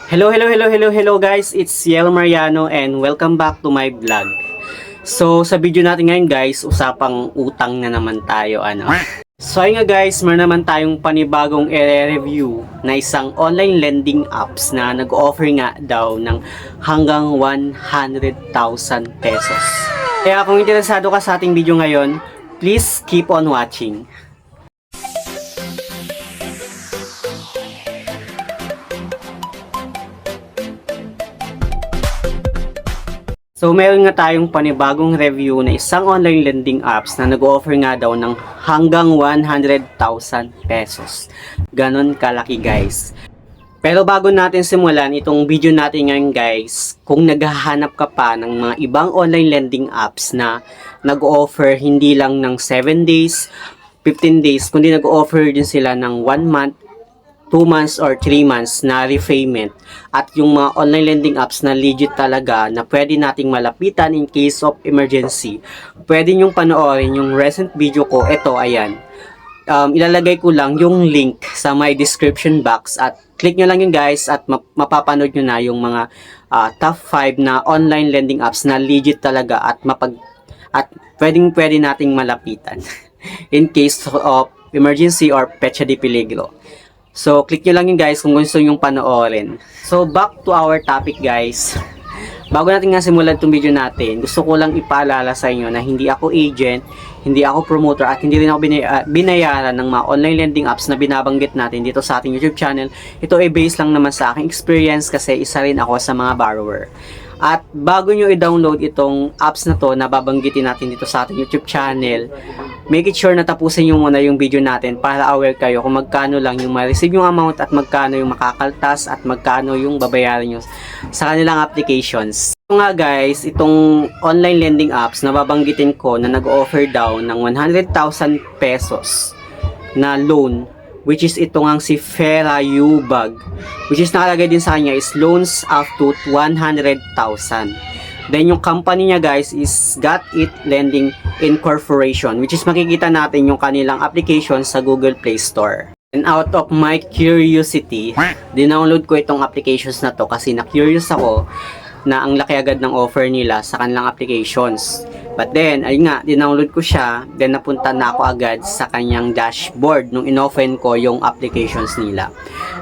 Hello guys, it's Ciel Mariano and welcome back to my vlog. So sa video natin ngayon guys, usapang utang na naman tayo So ayun nga guys, meron naman tayong panibagong i-review na isang online lending apps na nag-offer nga daw ng hanggang 100,000 pesos. Kaya kung interesado ka sa ating video ngayon, please keep on watching. So meron nga tayong panibagong review na isang online lending apps na nag-offer nga daw ng hanggang 100,000 pesos. Ganon kalaki guys. Pero bago natin simulan itong video natin ngayon guys, kung naghahanap ka pa ng mga ibang online lending apps na nag-offer hindi lang ng 7 days, 15 days, kundi nag-offer din sila ng 1 month, 2 months or 3 months na repayment at yung mga online lending apps na legit talaga na pwede nating malapitan in case of emergency, pwede nyong panoorin yung recent video ko. Ito, ayan. Ilalagay ko lang yung link sa my description box at click nyo lang yun guys at mapapanood nyo na yung mga top 5 na online lending apps na legit talaga at pwede nating malapitan in case of emergency or petsa de peligro. So, click nyo lang yun guys kung gusto nyong panoorin. So, back to our topic guys. Bago natin nga simulan itong video natin, gusto ko lang ipaalala sa inyo na hindi ako agent, hindi ako promoter, at hindi rin ako binayaran ng mga online lending apps na binabanggit natin dito sa ating YouTube channel. Ito ay based lang naman sa aking experience kasi isa rin ako sa mga borrower. At bago nyo i-download itong apps na to na babanggitin natin dito sa ating YouTube channel, make it sure na tapusin nyo muna yung video natin para aware kayo kung magkano lang yung ma-receive yung amount at magkano yung makakaltas at magkano yung babayaran nyo sa kanilang applications. So nga guys, itong online lending apps na babanggitin ko na nag-offer daw ng 100,000 pesos na loan, which is ito ngang si Ferayubag, which is nakalagay din sa kanya is loans up to 100,000. Then yung company niya guys is Got It Lending Incorporation, which is makikita natin yung kanilang application sa Google Play Store. And out of my curiosity, dinownload ko itong applications na to kasi na-curious ako na ang laki agad ng offer nila sa kanilang applications. But then, ayun nga, dinownload ko siya, then napunta na ako agad sa kanyang dashboard nung inopen ko yung applications nila.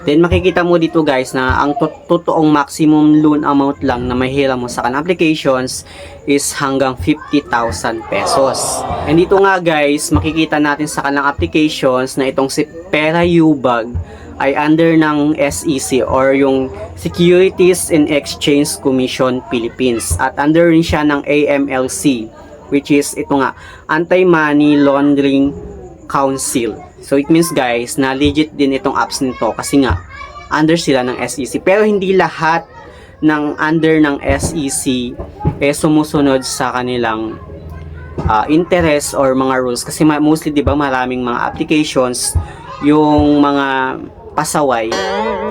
Then makikita mo dito guys na ang totoong maximum loan amount lang na mahihiram mo sa kanilang applications is hanggang 50,000 pesos. And dito nga guys, makikita natin sa kanilang applications na itong si Ferayubag ay under ng SEC or yung Securities and Exchange Commission Philippines at under rin siya ng AMLC, which is ito nga, Anti-Money Laundering Council. So it means guys na legit din itong apps nito kasi nga under sila ng SEC, pero hindi lahat ng under ng SEC sumusunod sa kanilang interest or mga rules kasi mostly 'di ba maraming mga applications yung mga pasaway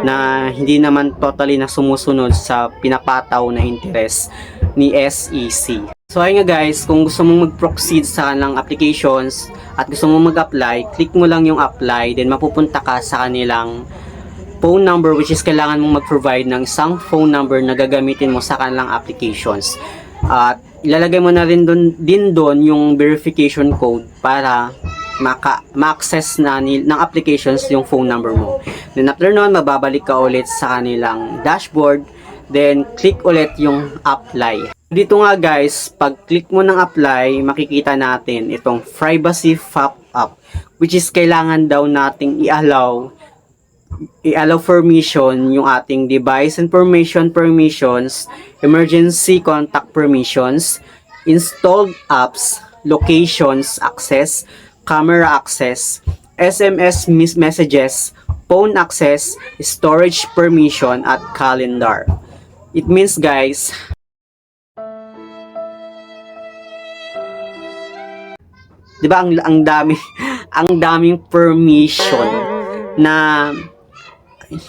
na hindi naman totally na sumusunod sa pinapataw na interest ni SEC. So ayun nga guys, kung gusto mong mag-proceed sa kanilang applications at gusto mong mag-apply, click mo lang yung apply, then mapupunta ka sa kanilang phone number, which is kailangan mong mag-provide ng isang phone number na gagamitin mo sa kanilang applications. At ilalagay mo na rin din doon yung verification code para ma-access na ng applications yung phone number mo. Then after nun, mababalik ka ulit sa kanilang dashboard, then click ulit yung apply. Dito nga guys, pag click mo ng apply, makikita natin itong privacy pop-up, which is kailangan daw nating i-allow permission yung ating device information permissions, emergency contact permissions, installed apps, locations access, camera access, SMS messages, phone access, storage permission, at calendar. It means guys, di ba ang daming permission na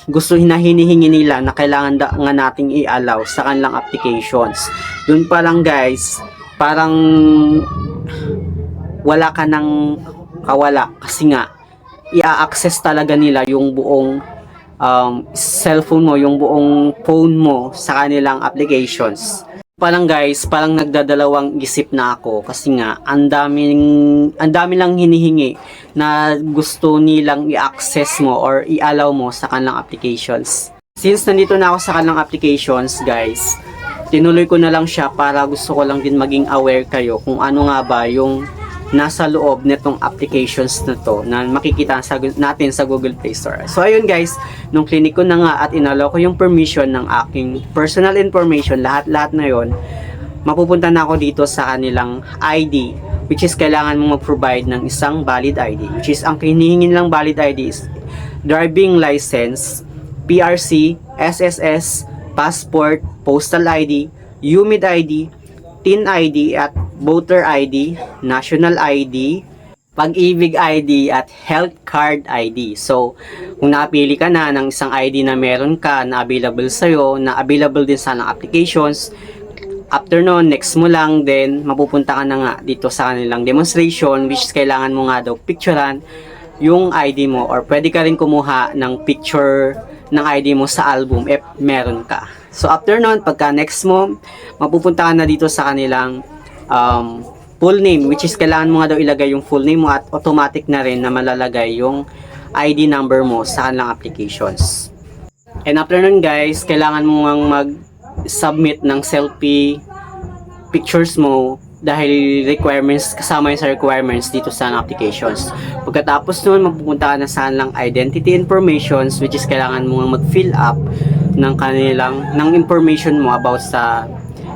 gusto hinihingi nila na kailangan nga nating i-allow sa kanilang applications. Doon pa lang guys, parang wala ka ng kawala kasi nga i-access talaga nila yung buong cellphone mo, yung buong phone mo sa kanilang applications. Parang guys, parang nagdadalawang isip na ako kasi nga ang dami lang hinihingi na gusto nilang i-access mo or i-allow mo sa kanilang applications. Since nandito na ako sa kanilang applications guys, tinuloy ko na lang siya para gusto ko lang din maging aware kayo kung ano nga ba yung nasa loob nitong applications na to na makikita natin sa Google Play Store. So ayun guys, nung clinic ko na nga at inallow ko yung permission ng aking personal information, lahat-lahat na yon, mapupunta na ako dito sa kanilang ID, which is kailangan mong mag-provide ng isang valid ID, which is ang hinihingin lang valid ID is driving license, PRC, SSS, passport, postal ID, UMID ID, TIN ID at voter ID, national ID, pag-ibig ID at health card ID. So, kung napili ka na ng isang ID na meron ka na available sa'yo, na available din sa ng applications, after nun, next mo lang, then mapupunta ka na nga dito sa kanilang demonstration, which is kailangan mo nga daw picturean yung ID mo, or pwede ka rin kumuha ng picture ng ID mo sa album if meron ka. So, after nun, pagka next mo, mapupunta ka na dito sa kanilang full name, which is kailangan mo nga daw ilagay yung full name mo at automatic na rin na malalagay yung ID number mo sa kanilang applications. And after nun guys, kailangan mo mag-submit ng selfie pictures mo dahil requirements, kasama yun sa requirements dito sa applications. Pagkatapos nun, mapupunta ka na sa kanilang identity informations, which is kailangan mo mag-fill up ng information mo about sa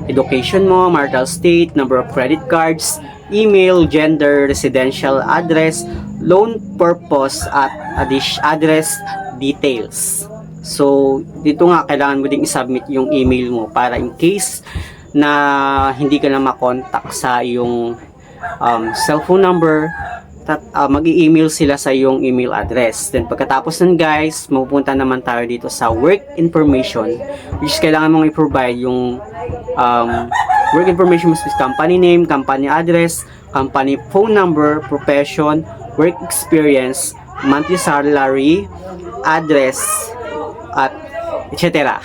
education mo, marital state, number of credit cards, email, gender, residential address, loan purpose at address details. So, dito nga kailangan mo ding i-submit yung email mo para in case na hindi ka na makontak sa iyong cellphone number, mag-i-email sila sa iyong email address. Then pagkatapos nun guys, mapupunta naman tayo dito sa work information, which is kailangan mong i-provide yung work information, is company name, company address, company phone number, profession, work experience, monthly salary, address, at etc.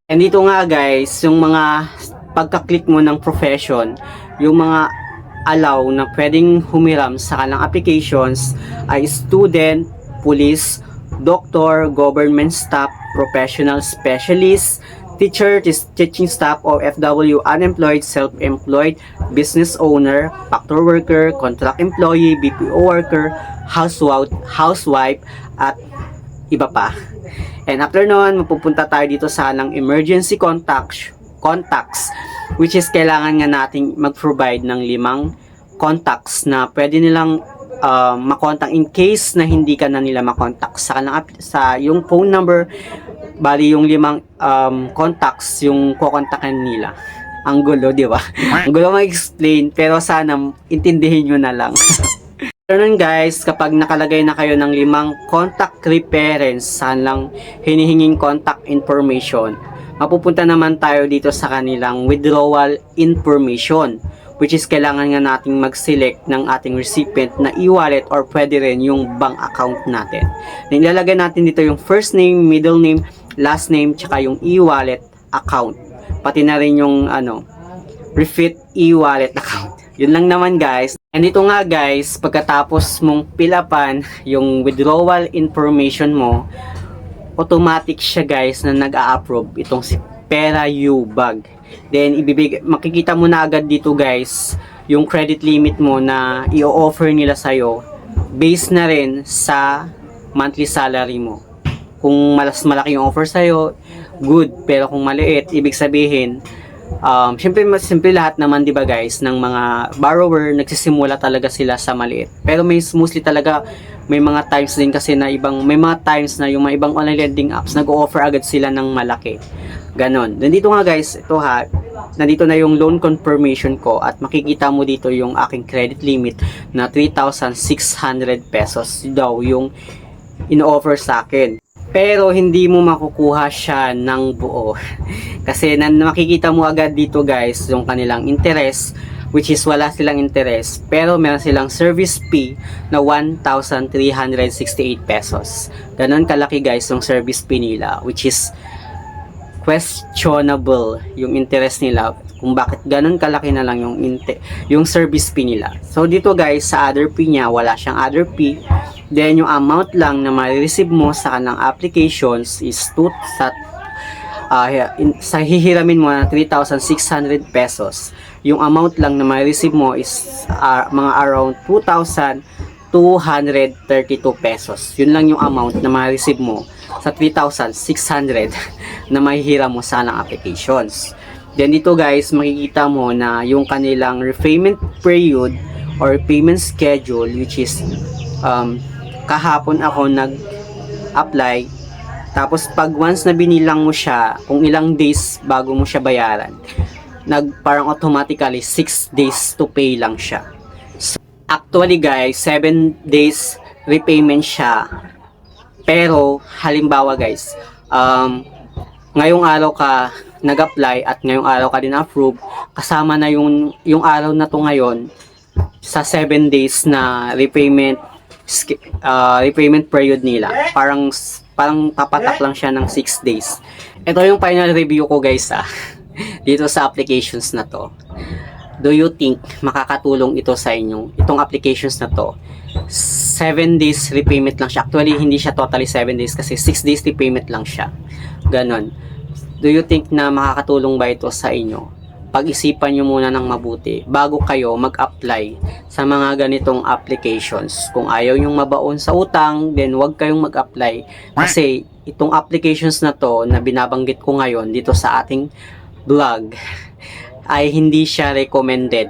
And dito nga guys, yung mga pagka-click mo ng profession, yung mga allow na pwedeng humiram sa kanilang applications ay student, police, doctor, government staff, professional specialist, teacher, teaching staff, OFW, unemployed, self-employed, business owner, factor worker, contract employee, BPO worker, housewife, at iba pa. And after nun, mapupunta tayo dito sa ng emergency contacts, which is kailangan nga nating mag-provide ng 5 contacts na pwede nilang makontak in case na hindi ka na nila makontak sa yung phone number. Bali yung 5 contacts yung kukontakin nila. Ang gulo, di ba? Ang gulo ma-explain, pero sana intindihin nyo na lang. Ganun guys, kapag nakalagay na kayo ng 5 contact reference sa lang hinihinging contact information, mapupunta naman tayo dito sa kanilang withdrawal information, which is kailangan nga nating mag-select ng ating recipient na e-wallet or pwede rin yung bank account natin. Nilalagay natin dito yung first name, middle name, last name, tsaka yung e-wallet account. Pati na rin yung refit e-wallet account. Yun lang naman guys. And dito nga guys, pagkatapos mong pilapan yung withdrawal information mo, automatic siya guys na nag-a-approve itong si PeraUBag. Then makikita mo na agad dito guys yung credit limit mo na i-offer nila sa'yo based na rin sa monthly salary mo. Kung malaki yung offer sa'yo, good. Pero kung maliit, ibig sabihin Siyempre lahat naman 'di ba guys ng mga borrower nagsisimula talaga sila sa maliit. Pero mostly talaga may mga times din kasi na may mga times na yung mga ibang online lending apps nag-o-offer agad sila ng malaki. Ganon. Nandito nga guys, nandito na yung loan confirmation ko at makikita mo dito yung aking credit limit na 3,600 pesos daw yung ino-offer sa akin. Pero hindi mo makukuha siya ng buo. Kasi makikita mo agad dito guys yung kanilang interest which is wala silang interest, pero meron silang service fee na 1,368 pesos. Ganon kalaki guys yung service fee nila, which is questionable yung interest nila kung bakit ganun kalaki na lang yung service fee nila. So dito guys, sa other fee niya, wala siyang other fee. Then yung amount lang na ma-receive mo sa kanang applications is sa hihiramin mo na 3,600 pesos. Yung amount lang na ma-receive mo is mga around 2,232 pesos. Yun lang yung amount na ma-receive mo sa 3,600 na mahihiram mo sa kanang applications. Then dito guys, makikita mo na yung kanilang repayment period or payment schedule, which is kahapon ako nag-apply. Tapos pag once na binilang mo siya, kung ilang days bago mo siya bayaran, parang automatically 6 days to pay lang siya. So, actually guys, 7 days repayment siya. Pero halimbawa guys, ngayong araw ka nag-apply at ngayong araw ka din approve, kasama na yung araw na to ngayon sa 7 days na repayment period nila. Parang papatak lang siya ng 6 days. Ito yung final review ko guys dito sa applications na to. Do you think makakatulong ito sa inyo? Itong applications na to, 7 days repayment lang siya. Actually, hindi siya totally 7 days kasi 6 days repayment lang siya. Ganon. Do you think na makakatulong ba ito sa inyo? Pag-isipan nyo muna ng mabuti bago kayo mag-apply sa mga ganitong applications. Kung ayaw nyong mabaon sa utang, then huwag kayong mag-apply. Kasi itong applications na to na binabanggit ko ngayon dito sa ating vlog ay hindi siya recommended.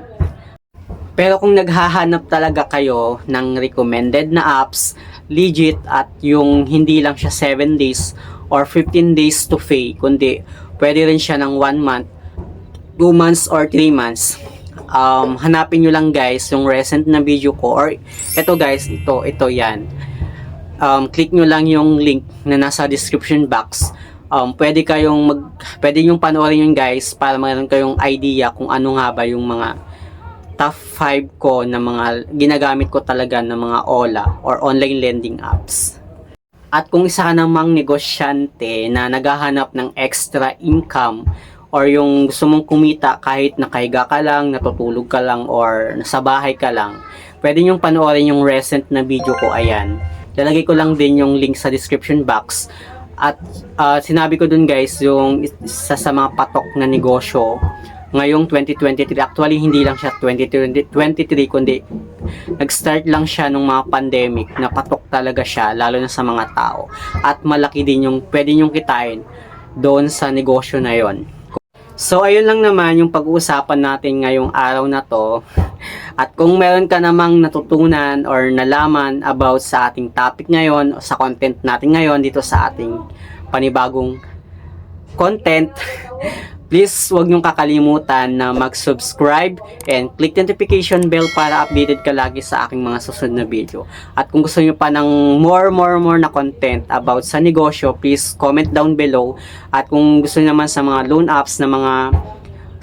Pero kung naghahanap talaga kayo ng recommended na apps, legit at yung hindi lang siya 7 days or 15 days to pay, kundi pwede rin siya ng 1 month, 2 months or 3 months. Hanapin nyo lang guys yung recent na video ko, or ito guys, ito yan. Click nyo lang yung link na nasa description box. Pwede yung panoorin yun guys para mayroon kayong idea kung ano nga ba yung mga top 5 ko na mga ginagamit ko talaga ng mga OLA or online lending apps. At kung isa ka namang negosyante na naghahanap ng extra income or yung gusto mong kumita kahit nakahiga ka lang, natutulog ka lang, or nasa bahay ka lang, pwede nyong panoorin yung recent na video ko. Ayan, lalagay ko lang din yung link sa description box. At sinabi ko dun guys yung isa sa mga patok na negosyo ngayong 2023. Actually hindi lang siya 2023 kundi nag-start lang siya nung mga pandemic, na patok talaga siya lalo na sa mga tao, at malaki din yung pwede nyong kitain doon sa negosyo na yon. So ayun lang naman yung pag-uusapan natin ngayong araw na to. At kung meron ka namang natutunan or nalaman about sa ating topic ngayon o sa content natin ngayon dito sa ating panibagong content, please huwag niyong kakalimutan na mag-subscribe and click the notification bell para updated ka lagi sa aking mga susunod na video. At kung gusto niyo pa ng more na content about sa negosyo, please comment down below. At kung gusto niyo naman sa mga loan apps na mga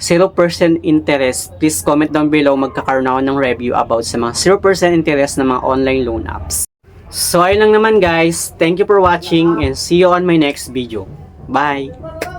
0% interest, please comment down below. Magkakaroon ako ng review about sa mga 0% interest na mga online loan apps. So ayun lang naman guys. Thank you for watching and see you on my next video. Bye!